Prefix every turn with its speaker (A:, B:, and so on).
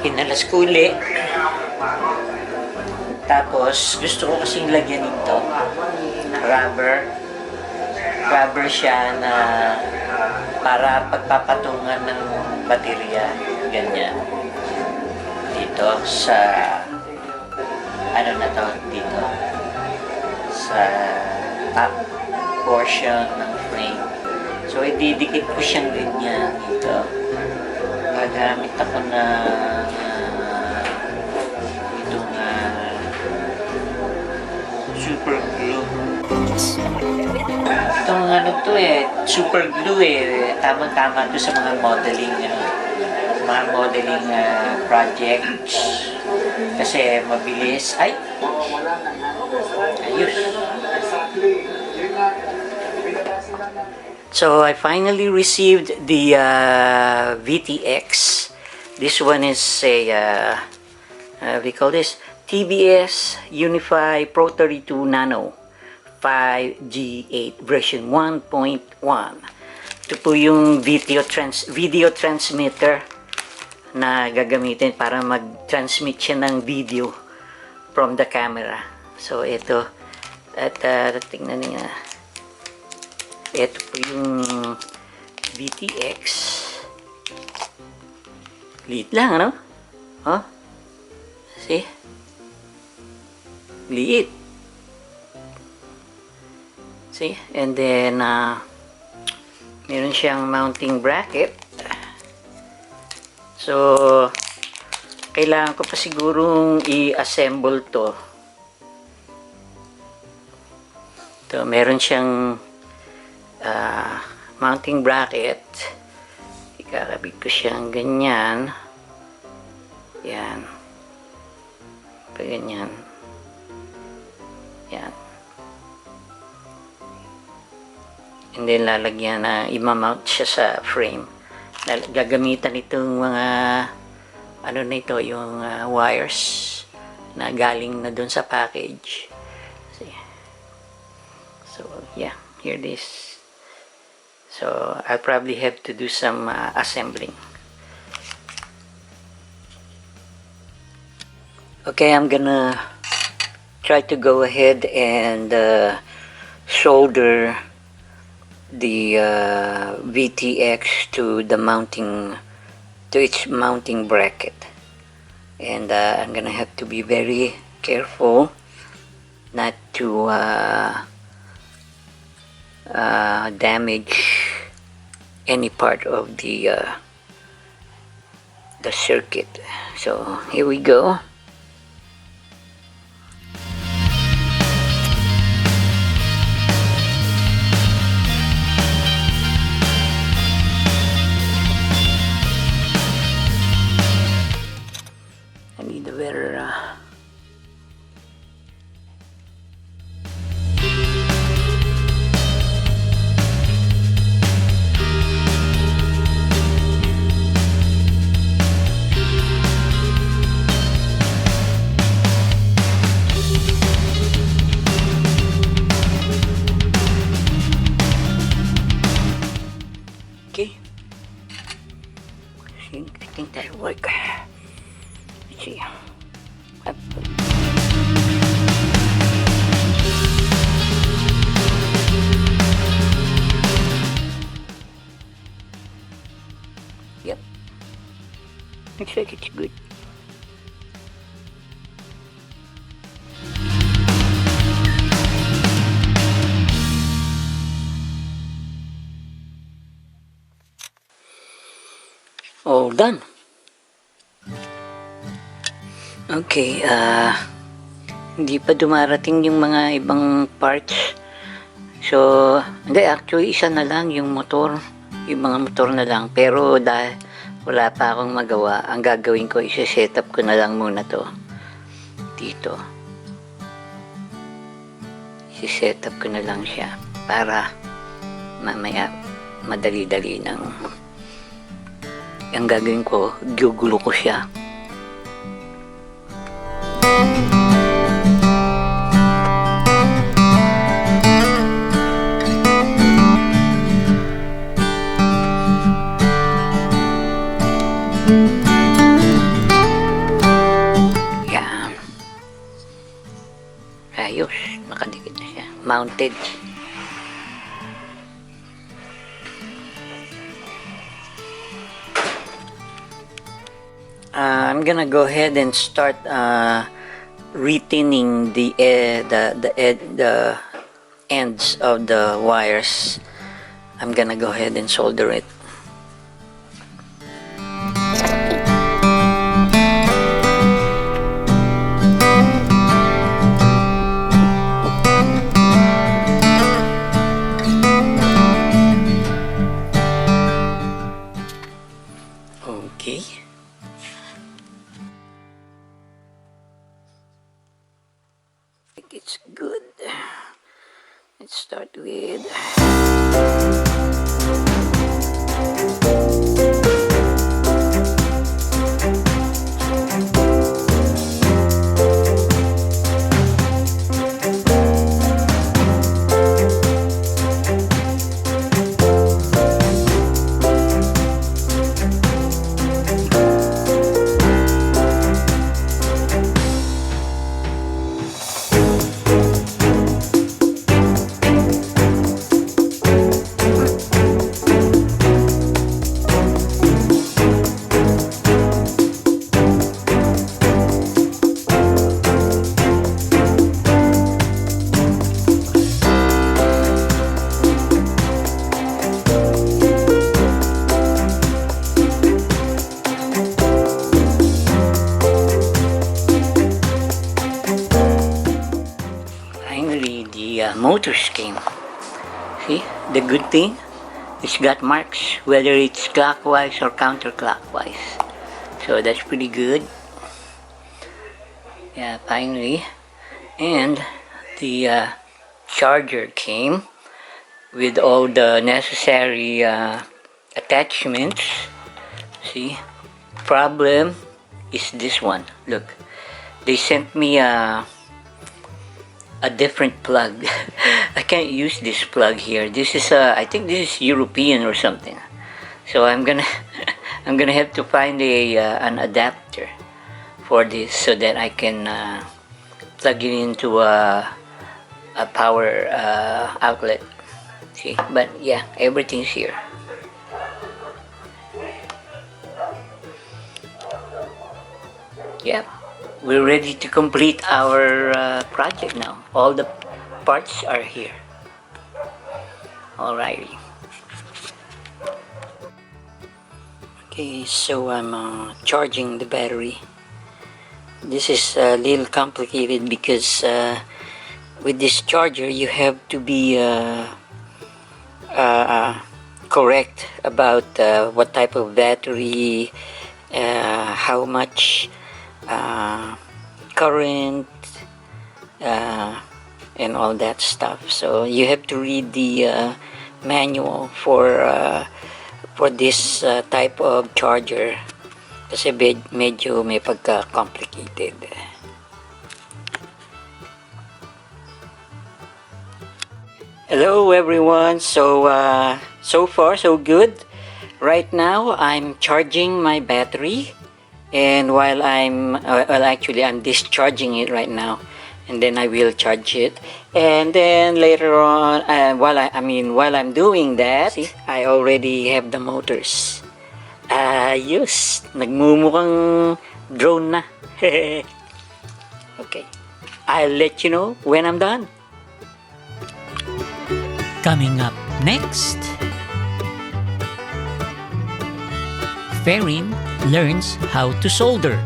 A: Hinalas ko uli. Tapos, gusto ko kasing lagyan nito. Rubber siya na para pagpapatungan ng baterya. Ganyan. Dito sa ano na to? Dito. Sa top portion ng frame. So, ididikit ko siyang ganyan dito. Gagamit ako na itong super glue. Itong ano to super glue tamang-tama to sa mga modeling projects. Kasi mabilis. Ay! Ayos. So I finally received the VTX. This one is a we call this TBS Unify Pro 32 Nano 5G8 version 1.1. Ito po yung video transmitter na gagamitin para mag-transmit siya ng video from the camera. So ito at tingnan niyo. Ito po yung VTX. Liit lang, ano? Oh? See? Liit. See? And then, meron siyang mounting bracket. So, kailangan ko pa sigurong i-assemble to. Ito, meron siyang mounting bracket. Ikakabit ko siyang ganyan. Yan. Pa ganyan. Yan. And then lalagyan na imamount siya sa frame. Gagamitan itong mga ano na ito, yung wires na galing na dun sa package. So yeah, here it is. So I'll probably have to do some assembling. Okay, I'm gonna try to go ahead and solder the VTX to its mounting bracket, and I'm gonna have to be very careful not to damage any part of the circuit. So here we go. I need a better okay. I think that'll work. Let's see. Yep. Looks like it's good. All done. Okay, hindi pa dumarating yung mga ibang parts. So, hindi, actually isa na lang yung motor, yung mga motor na lang. Pero dahil wala pa akong magawa, ang gagawin ko, isa-set up ko na lang muna to dito. Isa-set up ko na lang siya para mamaya madali-dali ng ang gagawin ko, gugulo ko siya. mounted. I'm gonna go ahead and start retinning the ends of the wires. I'm gonna go ahead and solder it. Okay. I think it's good. Let's start with motors came. See, the good thing, it's got marks whether it's clockwise or counterclockwise, so that's pretty good. Yeah, finally. And the charger came with all the necessary attachments. See, problem is this one. Look, they sent me a different plug. I can't use this plug here. This is I think this is European or something. So I'm gonna I'm gonna have to find an adapter for this so that I can plug it into a power outlet. See, but yeah, everything's here. Yep. We're ready to complete our project now. All the parts are here. Alrighty. Okay, so I'm charging the battery. This is a little complicated because with this charger you have to be correct about what type of battery, how much current, and all that stuff. So you have to read the manual for this type of charger kasi medyo may pagka-complicated. Hello everyone. So so far so good. Right now I'm charging my battery, and while I'm actually I'm discharging it right now, and then I will charge it, and then later on while I'm doing that, see, I already have the motors. Ayos, nagmumukhang drone na. Okay, I'll let you know when I'm done.
B: Coming up next, Ferin learns how to solder.